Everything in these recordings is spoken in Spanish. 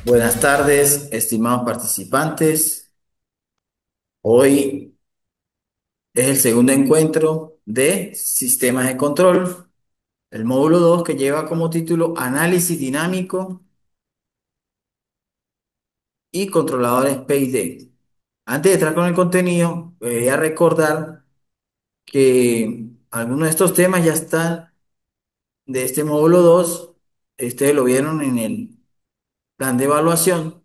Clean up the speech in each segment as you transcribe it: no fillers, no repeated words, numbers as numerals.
Buenas tardes, estimados participantes. Hoy es el segundo encuentro de sistemas de control, el módulo 2 que lleva como título Análisis dinámico y controladores PID. Antes de entrar con el contenido, voy a recordar que algunos de estos temas ya están de este módulo 2. Ustedes lo vieron en el plan de evaluación.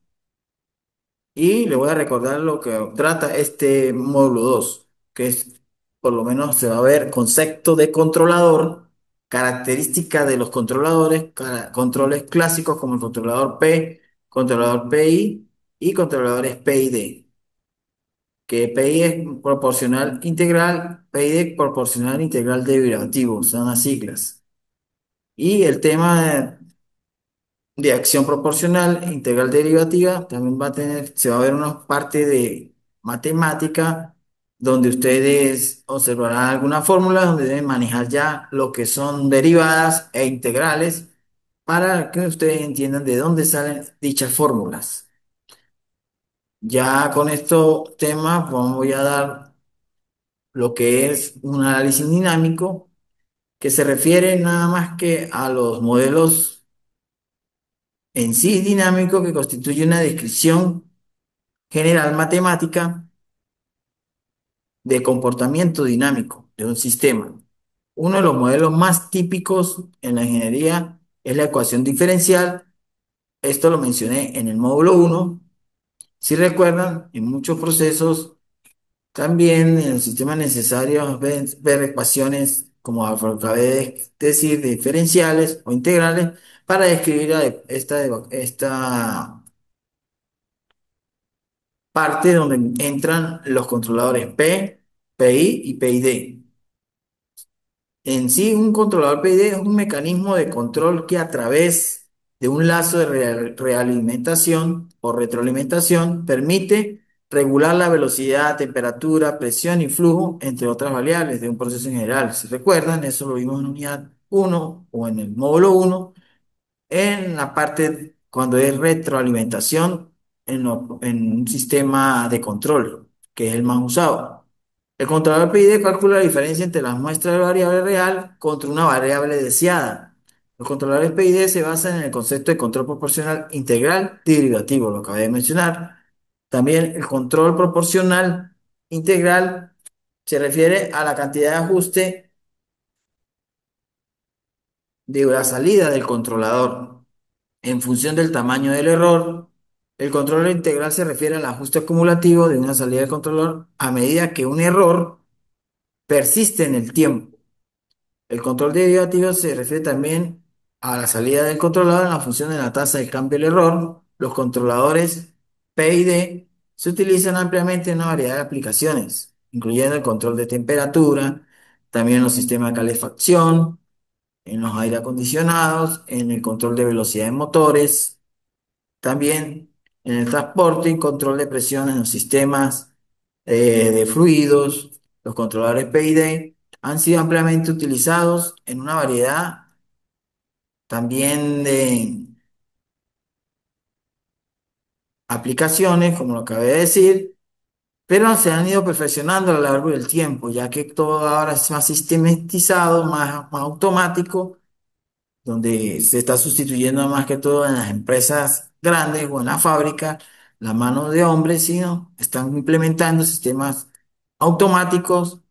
Y le voy a recordar lo que trata este módulo 2, que es, por lo menos se va a ver concepto de controlador, características de los controladores, controles clásicos como el controlador P, controlador PI y controladores PID, que PI es proporcional integral, PID proporcional integral derivativo, son las siglas. Y el tema de acción proporcional, integral derivativa, también va a tener, se va a ver una parte de matemática donde ustedes observarán alguna fórmula donde deben manejar ya lo que son derivadas e integrales para que ustedes entiendan de dónde salen dichas fórmulas. Ya con estos temas voy a dar lo que es un análisis dinámico que se refiere nada más que a los modelos en sí dinámicos que constituye una descripción general matemática de comportamiento dinámico de un sistema. Uno de los modelos más típicos en la ingeniería es la ecuación diferencial. Esto lo mencioné en el módulo 1. Si recuerdan, en muchos procesos, también en el sistema necesario ver ecuaciones, como acabé de decir, diferenciales o integrales, para describir esta parte donde entran los controladores P, PI y PID. En sí, un controlador PID es un mecanismo de control que a través de un lazo de realimentación o retroalimentación permite regular la velocidad, temperatura, presión y flujo, entre otras variables de un proceso en general. Si recuerdan, eso lo vimos en unidad 1 o en el módulo 1 en la parte cuando es retroalimentación en un sistema de control, que es el más usado. El controlador PID calcula la diferencia entre las muestras de variable real contra una variable deseada. Los controladores PID se basan en el concepto de control proporcional integral derivativo, lo acabé de mencionar. También el control proporcional integral se refiere a la cantidad de ajuste de la salida del controlador en función del tamaño del error. El control integral se refiere al ajuste acumulativo de una salida del controlador a medida que un error persiste en el tiempo. El control derivativo se refiere también a la salida del controlador en la función de la tasa de cambio del error. Los controladores P y D se utilizan ampliamente en una variedad de aplicaciones, incluyendo el control de temperatura, también en los sistemas de calefacción, en los aire acondicionados, en el control de velocidad de motores, también en el transporte y control de presión en los sistemas de fluidos. Los controladores PID han sido ampliamente utilizados en una variedad también de aplicaciones, como lo acabé de decir, pero se han ido perfeccionando a lo largo del tiempo, ya que todo ahora es más sistematizado, más automático, donde se está sustituyendo más que todo en las empresas grandes o en la fábrica la mano de hombres, sino están implementando sistemas automáticos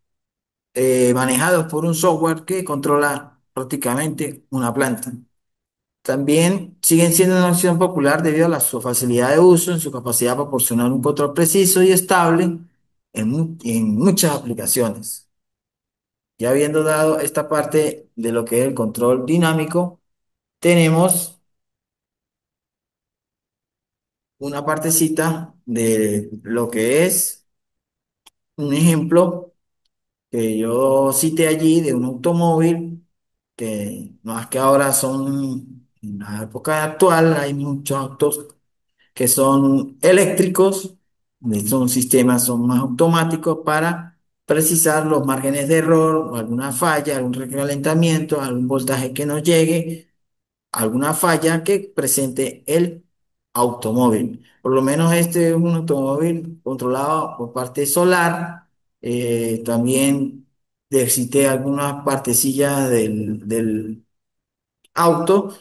manejados por un software que controla prácticamente una planta. También siguen siendo una opción popular debido a su facilidad de uso, en su capacidad de proporcionar un control preciso y estable en muchas aplicaciones. Ya habiendo dado esta parte de lo que es el control dinámico, tenemos una partecita de lo que es un ejemplo que yo cité allí de un automóvil que no es que ahora son, en la época actual hay muchos autos que son eléctricos, son sistemas, son más automáticos para precisar los márgenes de error, o alguna falla, algún recalentamiento, algún voltaje que no llegue, alguna falla que presente el automóvil. Por lo menos este es un automóvil controlado por parte solar. También cité algunas partecillas del auto,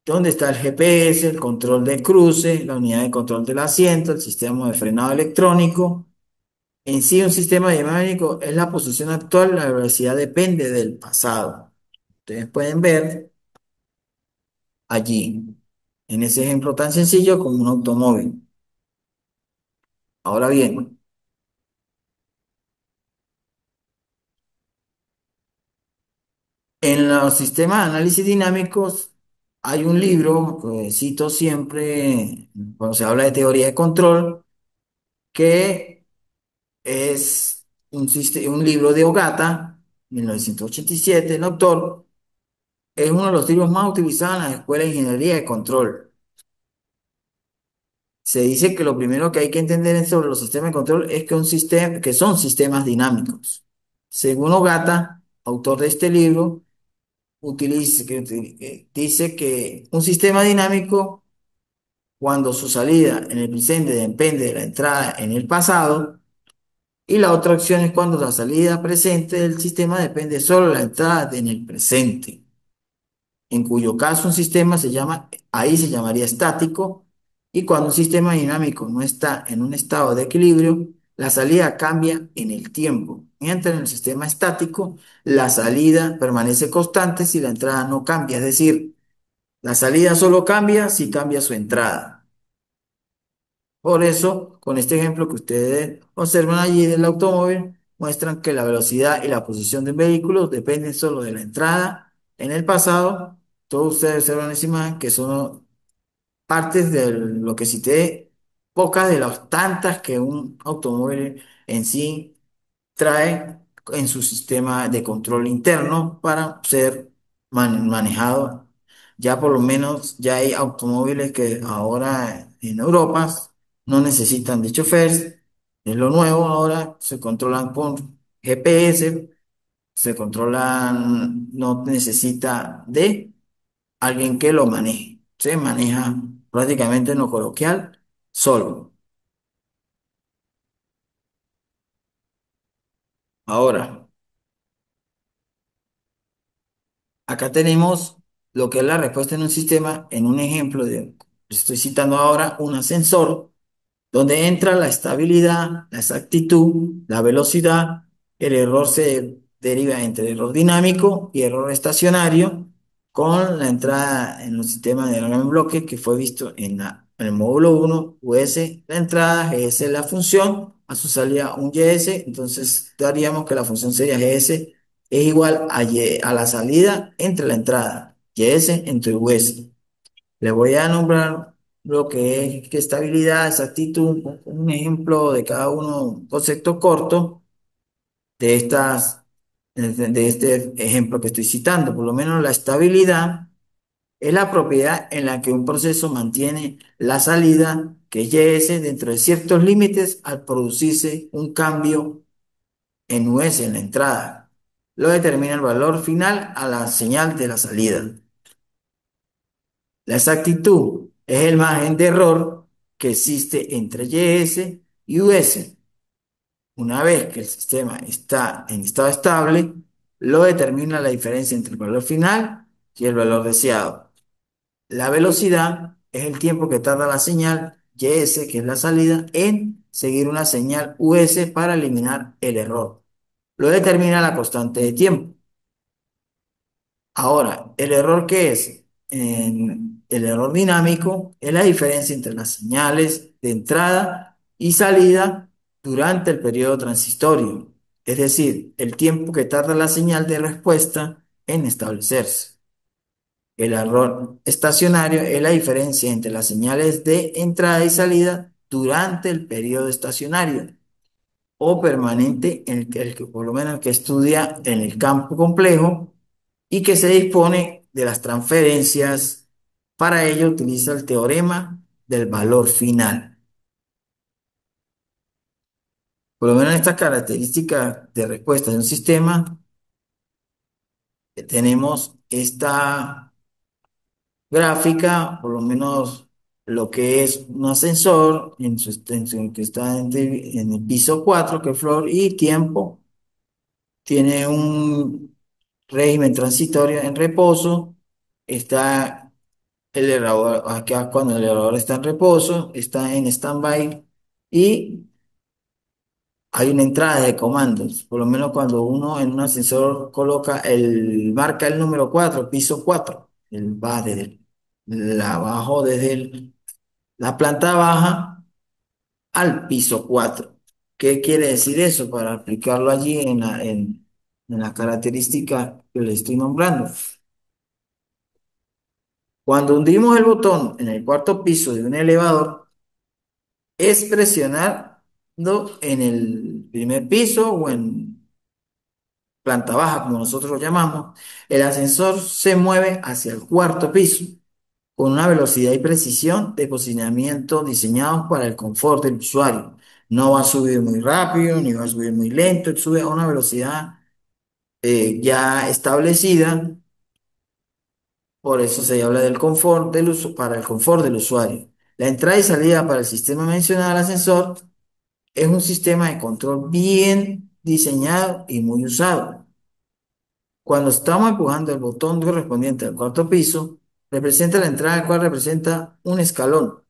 donde está el GPS, el control de cruce, la unidad de control del asiento, el sistema de frenado electrónico. En sí, un sistema dinámico es la posición actual, la velocidad depende del pasado. Ustedes pueden ver allí, en ese ejemplo tan sencillo como un automóvil. Ahora bien, en los sistemas de análisis dinámicos hay un libro que cito siempre cuando se habla de teoría de control, que es un libro de Ogata, 1987, el autor. Es uno de los libros más utilizados en las escuelas de ingeniería de control. Se dice que lo primero que hay que entender sobre los sistemas de control es que son sistemas dinámicos. Según Ogata, autor de este libro, dice que un sistema dinámico, cuando su salida en el presente depende de la entrada en el pasado, y la otra opción es cuando la salida presente del sistema depende solo de la entrada en el presente, en cuyo caso un sistema ahí se llamaría estático, y cuando un sistema dinámico no está en un estado de equilibrio, la salida cambia en el tiempo, mientras en el sistema estático la salida permanece constante si la entrada no cambia, es decir, la salida solo cambia si cambia su entrada. Por eso, con este ejemplo que ustedes observan allí del automóvil, muestran que la velocidad y la posición de un vehículo dependen solo de la entrada en el pasado. Todos ustedes observan esa imagen que son partes de lo que cité, pocas de las tantas que un automóvil en sí trae en su sistema de control interno para ser manejado. Ya por lo menos ya hay automóviles que ahora en Europa no necesitan de chofer. Es lo nuevo ahora, se controlan con GPS, se controlan, no necesita de alguien que lo maneje. Se maneja prácticamente en lo coloquial solo. Ahora, acá tenemos lo que es la respuesta en un sistema, en un ejemplo estoy citando ahora un ascensor, donde entra la estabilidad, la exactitud, la velocidad. El error se deriva entre error dinámico y error estacionario, con la entrada en los sistemas de gran bloque que fue visto en el módulo 1, US, la entrada, GS la función, a su salida un YS. Entonces daríamos que la función sería GS es igual a la salida entre la entrada, YS entre US. Le voy a nombrar lo que es que estabilidad, exactitud, un ejemplo de cada uno, un concepto corto de de este ejemplo que estoy citando. Por lo menos la estabilidad es la propiedad en la que un proceso mantiene la salida, que es YS, dentro de ciertos límites al producirse un cambio en US en la entrada. Lo determina el valor final a la señal de la salida. La exactitud es el margen de error que existe entre YS y US. Una vez que el sistema está en estado estable, lo determina la diferencia entre el valor final y el valor deseado. La velocidad es el tiempo que tarda la señal YS, que es la salida, en seguir una señal US para eliminar el error. Lo determina la constante de tiempo. Ahora, ¿el error qué es? El error dinámico es la diferencia entre las señales de entrada y salida durante el periodo transitorio, es decir, el tiempo que tarda la señal de respuesta en establecerse. El error estacionario es la diferencia entre las señales de entrada y salida durante el periodo estacionario o permanente, en el que por lo menos el que estudia en el campo complejo y que se dispone de las transferencias. Para ello utiliza el teorema del valor final. Por lo menos estas características de respuesta de un sistema, tenemos esta gráfica, por lo menos lo que es un ascensor en su extensión que está en el piso 4 que es flor y tiempo, tiene un régimen transitorio en reposo, está el elevador, acá cuando el elevador está en reposo, está en stand-by y hay una entrada de comandos, por lo menos cuando uno en un ascensor coloca marca el número 4 piso 4 él va desde abajo, la planta baja al piso 4. ¿Qué quiere decir eso? Para aplicarlo allí en la característica que le estoy nombrando. Cuando hundimos el botón en el cuarto piso de un elevador, es presionando en el primer piso o en planta baja, como nosotros lo llamamos, el ascensor se mueve hacia el cuarto piso con una velocidad y precisión de posicionamiento diseñados para el confort del usuario. No va a subir muy rápido ni va a subir muy lento, sube a una velocidad ya establecida, por eso se habla del confort para el confort del usuario. La entrada y salida para el sistema mencionado del ascensor es un sistema de control bien diseñado y muy usado. Cuando estamos empujando el botón correspondiente al cuarto piso, representa la entrada, el cual representa un escalón.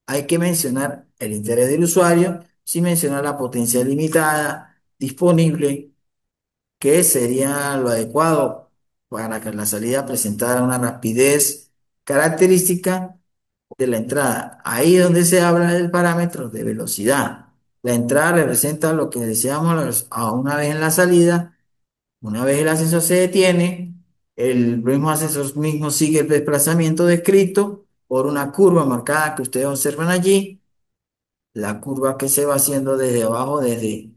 Hay que mencionar el interés del usuario, sin mencionar la potencia limitada disponible, que sería lo adecuado para que la salida presentara una rapidez característica de la entrada. Ahí es donde se habla del parámetro de velocidad. La entrada representa lo que deseamos a una vez en la salida. Una vez el ascensor se detiene, el mismo ascensor mismo sigue el desplazamiento descrito por una curva marcada que ustedes observan allí, la curva que se va haciendo desde abajo, desde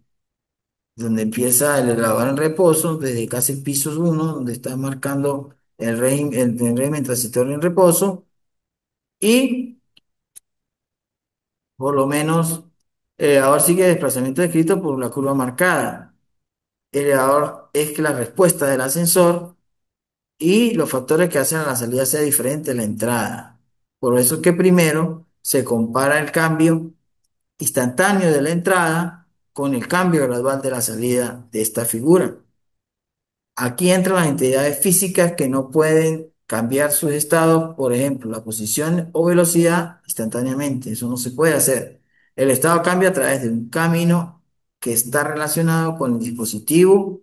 donde empieza el elevador en reposo, desde casi el piso 1, donde está marcando el régimen transitorio en reposo, y por lo menos el elevador sigue el desplazamiento descrito por la curva marcada. El elevador es que la respuesta del ascensor y los factores que hacen a la salida sea diferente a la entrada. Por eso es que primero se compara el cambio instantáneo de la entrada con el cambio gradual de la salida de esta figura. Aquí entran las entidades físicas que no pueden cambiar sus estados, por ejemplo, la posición o velocidad instantáneamente. Eso no se puede hacer. El estado cambia a través de un camino que está relacionado con el dispositivo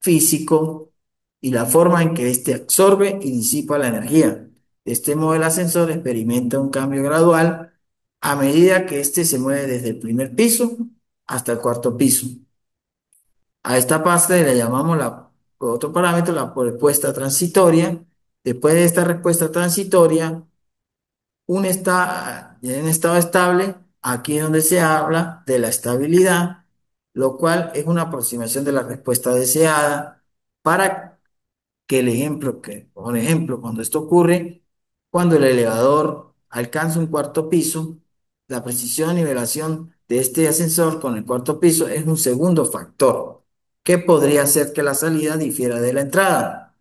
físico y la forma en que éste absorbe y disipa la energía. De este modo, el ascensor experimenta un cambio gradual a medida que éste se mueve desde el primer piso hasta el cuarto piso. A esta parte le llamamos otro parámetro, la respuesta transitoria. Después de esta respuesta transitoria, está en estado estable, aquí es donde se habla de la estabilidad, lo cual es una aproximación de la respuesta deseada para por ejemplo, cuando esto ocurre, cuando el elevador alcanza un cuarto piso, la precisión y nivelación de este ascensor con el cuarto piso es un segundo factor que podría hacer que la salida difiera de la entrada.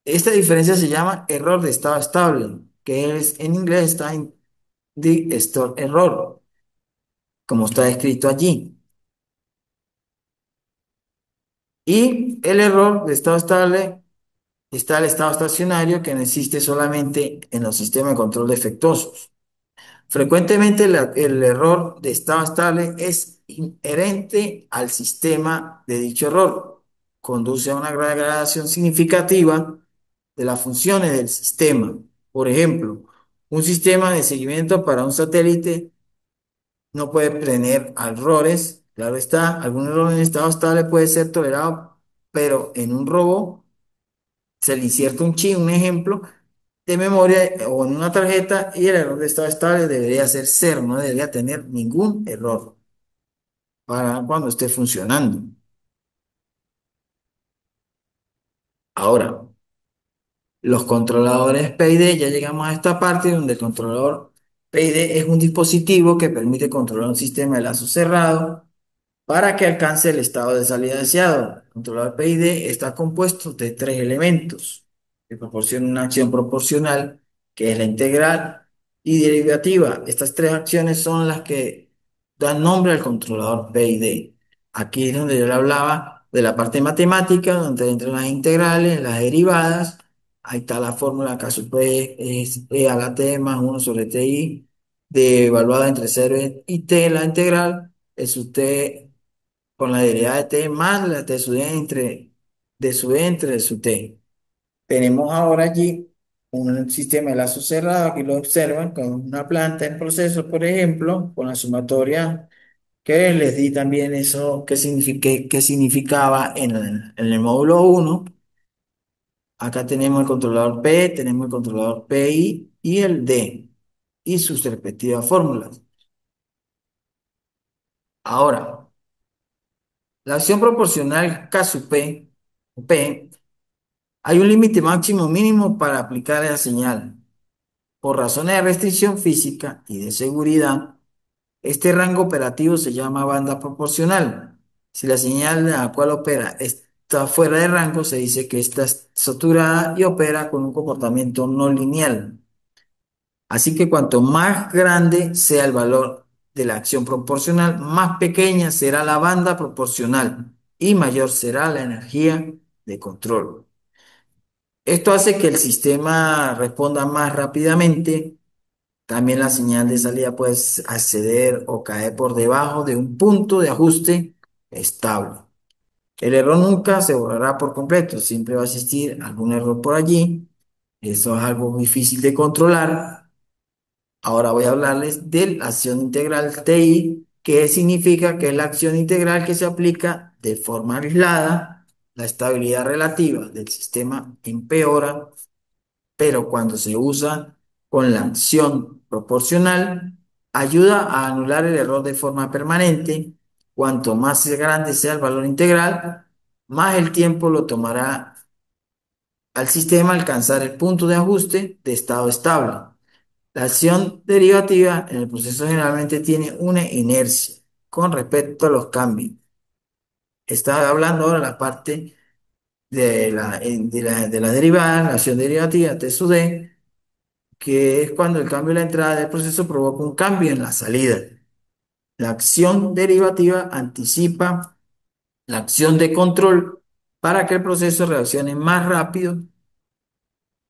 Esta diferencia se llama error de estado estable, que es en inglés time the store error, como está escrito allí. Y el error de estado estable está el estado estacionario que no existe solamente en los sistemas de control defectuosos. Frecuentemente el error de estado estable es inherente al sistema de dicho error. Conduce a una degradación significativa de las funciones del sistema. Por ejemplo, un sistema de seguimiento para un satélite no puede tener errores. Claro está, algún error en estado estable puede ser tolerado, pero en un robot se le inserta un chip, un ejemplo, de memoria o en una tarjeta y el error de estado estable debería ser cero, no debería tener ningún error para cuando esté funcionando. Ahora, los controladores PID, ya llegamos a esta parte donde el controlador PID es un dispositivo que permite controlar un sistema de lazo cerrado para que alcance el estado de salida deseado. El controlador PID está compuesto de tres elementos que proporcionan una acción proporcional, que es la integral, y derivativa. Estas tres acciones son las que dan nombre al controlador PID. Aquí es donde yo le hablaba de la parte matemática, donde entran las integrales, las derivadas. Ahí está la fórmula K sub P es E a la T más 1 sobre TI, de evaluada entre cero y T, la integral, es sub T con la derivada de T más la T sub D de sub D entre de sub T. Tenemos ahora allí un sistema de lazo cerrado, aquí lo observan con una planta en proceso, por ejemplo, con la sumatoria que les di también eso que significaba en el módulo uno. Acá tenemos el controlador P, tenemos el controlador PI y el D y sus respectivas fórmulas. Ahora, la acción proporcional K sub P, P, hay un límite máximo mínimo para aplicar la señal. Por razones de restricción física y de seguridad, este rango operativo se llama banda proporcional. Si la señal a la cual opera está fuera de rango, se dice que está saturada y opera con un comportamiento no lineal. Así que cuanto más grande sea el valor de la acción proporcional, más pequeña será la banda proporcional y mayor será la energía de control. Esto hace que el sistema responda más rápidamente. También la señal de salida puede acceder o caer por debajo de un punto de ajuste estable. El error nunca se borrará por completo, siempre va a existir algún error por allí. Eso es algo muy difícil de controlar. Ahora voy a hablarles de la acción integral TI, que significa que es la acción integral que se aplica de forma aislada. La estabilidad relativa del sistema empeora, pero cuando se usa con la acción proporcional, ayuda a anular el error de forma permanente. Cuanto más grande sea el valor integral, más el tiempo lo tomará al sistema alcanzar el punto de ajuste de estado estable. La acción derivativa en el proceso generalmente tiene una inercia con respecto a los cambios. Está hablando ahora la parte de la derivada, la acción derivativa T sub D, que es cuando el cambio en la entrada del proceso provoca un cambio en la salida. La acción derivativa anticipa la acción de control para que el proceso reaccione más rápido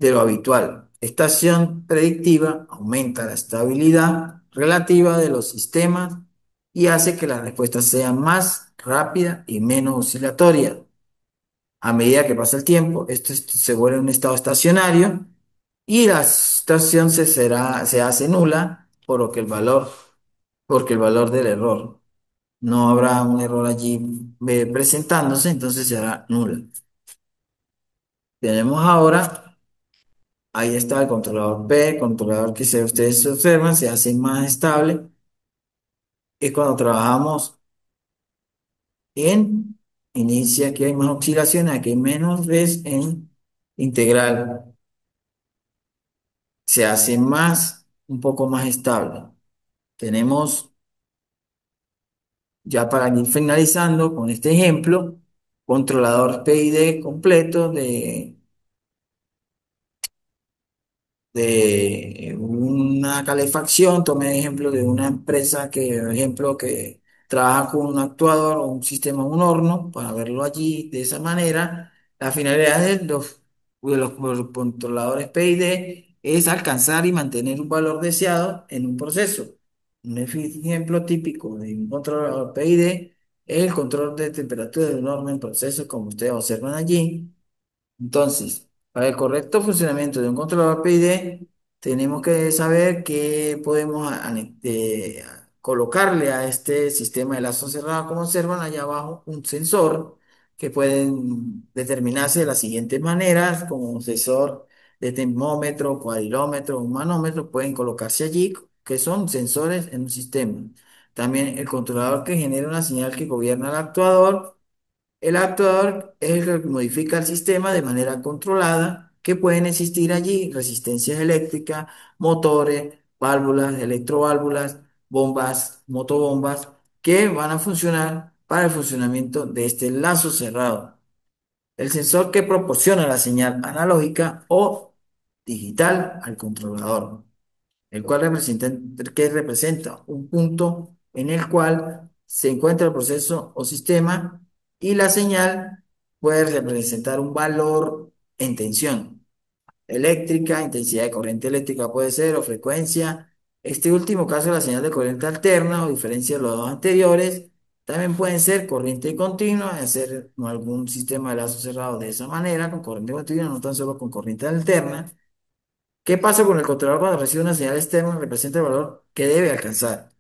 de lo habitual. Esta acción predictiva aumenta la estabilidad relativa de los sistemas y hace que la respuesta sea más rápida y menos oscilatoria. A medida que pasa el tiempo, esto se vuelve un estado estacionario y la estación se hace nula porque el valor del error. No habrá un error allí presentándose, entonces será nula. Tenemos ahora, ahí está el controlador P, controlador que si ustedes se observan, se hace más estable. Es cuando trabajamos en inicia, aquí hay más oscilaciones, aquí hay menos vez en integral. Se hace un poco más estable. Tenemos, ya para ir finalizando con este ejemplo, controlador PID completo de una calefacción. Tomé ejemplo de una empresa que trabaja con un actuador o un sistema, un horno, para verlo allí de esa manera. La finalidad de los controladores PID es alcanzar y mantener un valor deseado en un proceso. Un ejemplo típico de un controlador PID es el control de temperatura de un horno en proceso, como ustedes observan allí. Entonces, para el correcto funcionamiento de un controlador PID, tenemos que saber que podemos colocarle a este sistema de lazo cerrado, como observan allá abajo, un sensor que pueden determinarse de las siguientes maneras, como un sensor de termómetro, cuadrilómetro, un manómetro, pueden colocarse allí, que son sensores en un sistema. También el controlador que genera una señal que gobierna al actuador. El actuador es el que modifica el sistema de manera controlada, que pueden existir allí resistencias eléctricas, motores, válvulas, electroválvulas, bombas, motobombas, que van a funcionar para el funcionamiento de este lazo cerrado. El sensor que proporciona la señal analógica o digital al controlador. el cual representa, que representa un punto en el cual se encuentra el proceso o sistema y la señal puede representar un valor en tensión eléctrica, intensidad de corriente eléctrica puede ser o frecuencia. Este último caso, la señal de corriente alterna o diferencia de los dos anteriores, también pueden ser corriente continua, hacer algún sistema de lazo cerrado de esa manera, con corriente continua, no tan solo con corriente alterna. ¿Qué pasa con el controlador cuando recibe una señal externa? Representa el valor que debe alcanzar.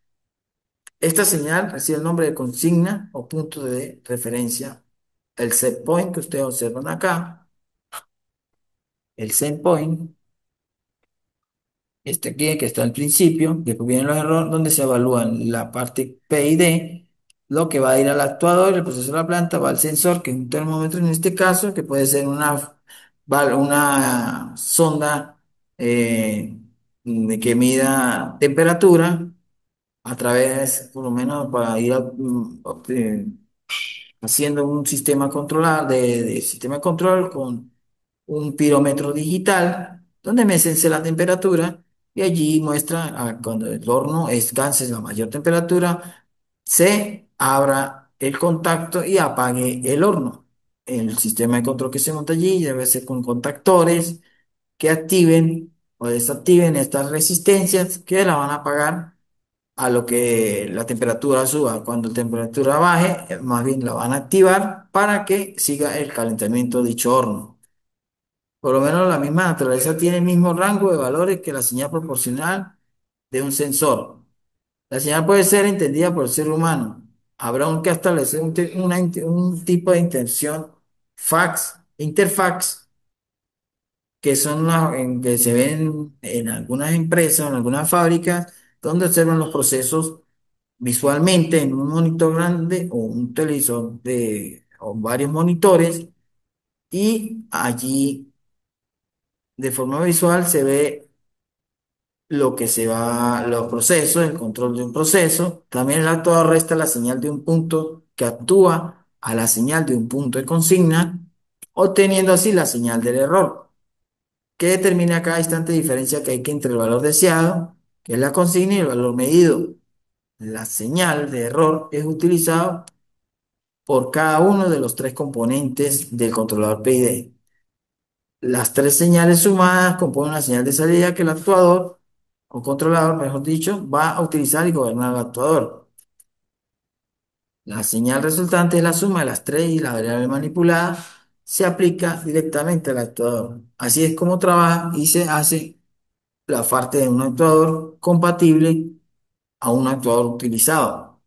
Esta señal recibe el nombre de consigna o punto de referencia. El set point que ustedes observan acá, el set point, este aquí que está al principio, después vienen los errores donde se evalúan la parte P y D, lo que va a ir al actuador, el proceso de la planta, va al sensor, que es un termómetro en este caso, que puede ser una sonda que mida temperatura a través, por lo menos para ir haciendo un sistema controlado de sistema de control con un pirómetro digital donde mécense la temperatura y allí muestra cuando el horno alcance la mayor temperatura, se abra el contacto y apague el horno. El sistema de control que se monta allí debe ser con contactores que activen o desactiven estas resistencias que la van a apagar a lo que la temperatura suba. Cuando la temperatura baje, más bien la van a activar para que siga el calentamiento de dicho horno. Por lo menos la misma naturaleza tiene el mismo rango de valores que la señal proporcional de un sensor. La señal puede ser entendida por el ser humano. Habrá que establecer un tipo de intención interfax, que son que se ven en algunas empresas, en algunas fábricas, donde observan los procesos visualmente en un monitor grande o un televisor o varios monitores y allí de forma visual se ve lo que se va, los procesos, el control de un proceso. También el actuador resta la señal de un punto que actúa a la señal de un punto de consigna, obteniendo así la señal del error, que determina cada instante diferencia que hay que entre el valor deseado, que es la consigna, y el valor medido. La señal de error es utilizado por cada uno de los tres componentes del controlador PID. Las tres señales sumadas componen una señal de salida que el actuador, o controlador, mejor dicho, va a utilizar y gobernar al actuador. La señal resultante es la suma de las tres y la variable manipulada se aplica directamente al actuador. Así es como trabaja y se hace la parte de un actuador compatible a un actuador utilizado.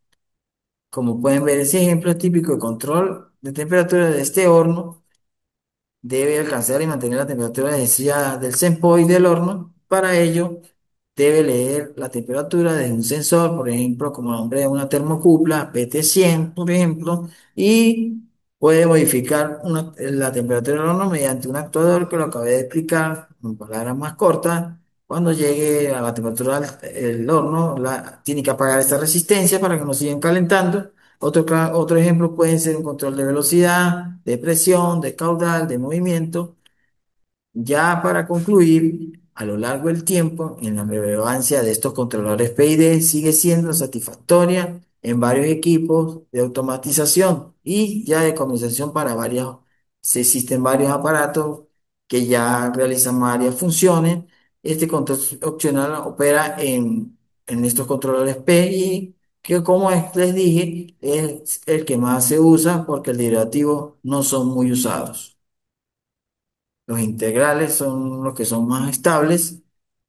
Como pueden ver, ese ejemplo es típico de control de temperatura de este horno. Debe alcanzar y mantener la temperatura deseada del sempoy del horno. Para ello, debe leer la temperatura de un sensor, por ejemplo, como nombre de una termocupla PT100, por ejemplo, y puede modificar la temperatura del horno mediante un actuador que lo acabé de explicar en palabras más cortas. Cuando llegue a la temperatura del horno, tiene que apagar esta resistencia para que no sigan calentando. Otro ejemplo puede ser un control de velocidad, de presión, de caudal, de movimiento. Ya para concluir, a lo largo del tiempo, en la relevancia de estos controladores PID sigue siendo satisfactoria en varios equipos de automatización y ya de comercialización para varios, se existen varios aparatos que ya realizan varias funciones. Este control opcional opera en estos controladores PI, que como les dije, es el que más se usa porque el derivativo no son muy usados. Los integrales son los que son más estables.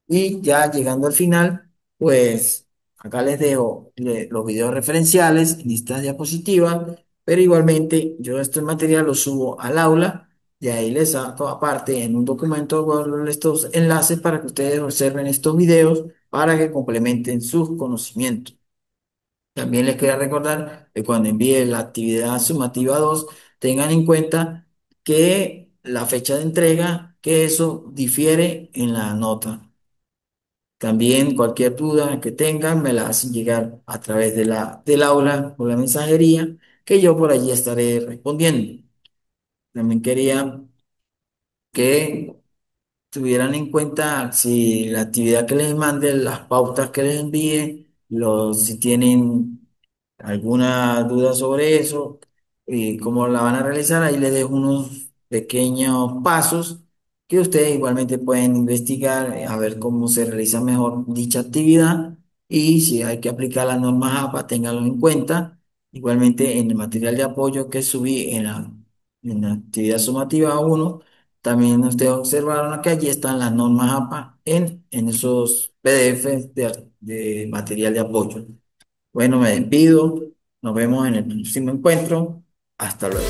Y ya llegando al final, pues acá les dejo los videos referenciales en estas diapositivas, pero igualmente yo este material lo subo al aula, de ahí les saco aparte en un documento guardo estos enlaces para que ustedes observen estos videos para que complementen sus conocimientos. También les quería recordar que cuando envíe la actividad sumativa 2 tengan en cuenta que la fecha de entrega, que eso difiere en la nota. También cualquier duda que tengan me la hacen llegar a través del aula o la mensajería, que yo por allí estaré respondiendo. También quería que tuvieran en cuenta si la actividad que les mande, las pautas que les envíe, si tienen alguna duda sobre eso y cómo la van a realizar, ahí les dejo unos pequeños pasos que ustedes igualmente pueden investigar, a ver cómo se realiza mejor dicha actividad y si hay que aplicar las normas APA, ténganlo en cuenta. Igualmente en el material de apoyo que subí en la actividad sumativa uno también ustedes observaron que allí están las normas APA en esos PDFs de material de apoyo. Bueno, me despido. Nos vemos en el próximo encuentro. Hasta luego.